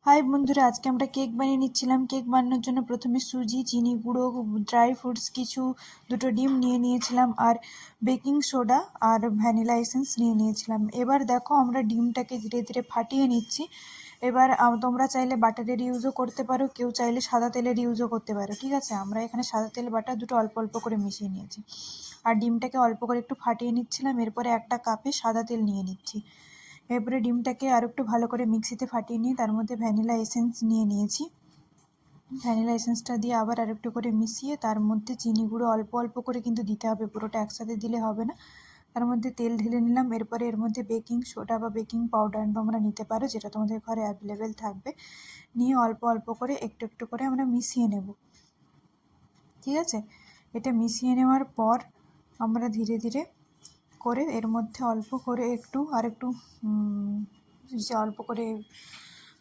High বন্ধুরা, আজকে আমরা কেক বানিয়ে নিচ্ছিলাম। কেক বানানোর জন্য প্রথমে সুজি, চিনি গুঁড়ো, ড্রাই ফ্রুটস কিছু, দুটো ডিম নিয়ে নিয়েছিলাম, আর বেকিং সোডা আর ভ্যানিলা এসেন্স নিয়ে নিয়েছিলাম। এবার দেখো আমরা ডিমটাকে ধীরে ধীরে ফাটিয়ে নিচ্ছি। এবার তোমরা চাইলে বাটারের ইউজও করতে পারো, কেউ চাইলে সাদা তেলের ইউজও করতে পারো। ঠিক আছে, আমরা এখানে সাদা তেল বাটার দুটো অল্প অল্প করে মিশিয়ে নিয়েছি, আর ডিমটাকে অল্প করে একটু ফাটিয়ে নিচ্ছিলাম। এরপরে একটা কাপে সাদা তেল নিয়ে নিচ্ছি। এরপরে ডিমটাকে আর একটু ভালো করে মিক্সিতে ফাটিয়ে নিয়ে তার মধ্যে ভ্যানিলা এসেন্স নিয়ে নিয়েছি। ভ্যানিলা এসেন্সটা দিয়ে আবার আরেকটু করে মিশিয়ে তার মধ্যে চিনি গুঁড়ো অল্প অল্প করে কিন্তু দিতে হবে, পুরোটা একসাথে দিলে হবে না। তার মধ্যে তেল ঢেলে নিলাম। এরপরে এর মধ্যে বেকিং সোডা বা বেকিং পাউডার তোমরা নিতে পারো, যেটা তোমাদের ঘরে অ্যাভেলেবেল থাকবে। নিয়ে অল্প অল্প করে একটু একটু করে আমরা মিশিয়ে নেব। ঠিক আছে, এটা মিশিয়ে নেওয়ার পর আমরা ধীরে ধীরে করে এর মধ্যে অল্প করে একটু অল্প করে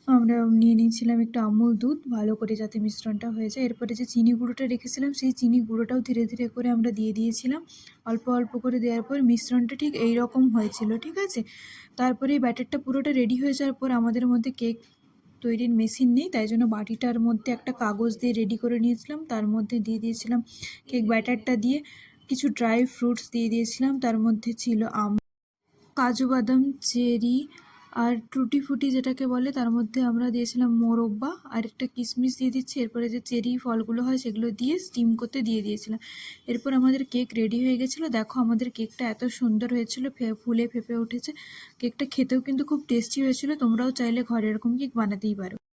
আমরা নিয়ে নিয়েছিলাম একটু আমুল দুধ, ভালো করে যাতে মিশ্রণটা হয়ে যায়। এরপরে যে চিনি গুঁড়োটা রেখেছিলাম সেই চিনি গুঁড়োটাও ধীরে ধীরে করে আমরা দিয়ে দিয়েছিলাম। অল্প অল্প করে দেওয়ার পর মিশ্রণটা ঠিক এই রকম হয়েছিল। ঠিক আছে, তারপরে এই ব্যাটারটা পুরোটা রেডি হয়ে যাওয়ার পর আমাদের মধ্যে কেক তৈরির মেশিন নেই, তাই জন্য বাটিটার মধ্যে একটা কাগজ দিয়ে রেডি করে নিয়েছিলাম। তার মধ্যে দিয়ে দিয়েছিলাম কেক ব্যাটারটা, দিয়ে কিছু ড্রাই ফ্রুটস দিয়ে দিয়েছিলাম। তার মধ্যে ছিল কাজু বাদাম, চেরি আর টুটি ফুটি যেটাকে বলে, তার মধ্যে আমরা দিয়েছিলাম মোরব্বা আর একটা কিশমিশ দিয়ে দিচ্ছি। এরপরে যে চেরি ফলগুলো হয় সেগুলো দিয়ে স্টিম করতে দিয়ে দিয়েছিলাম। এরপর আমাদের কেক রেডি হয়ে গেছিলো। দেখো আমাদের কেকটা এত সুন্দর হয়েছিল, ফুলে ফেপে উঠেছে। কেকটা খেতেও কিন্তু খুব টেস্টি হয়েছিল। তোমরাও চাইলে ঘরে এরকম কেক বানাতেই পারো।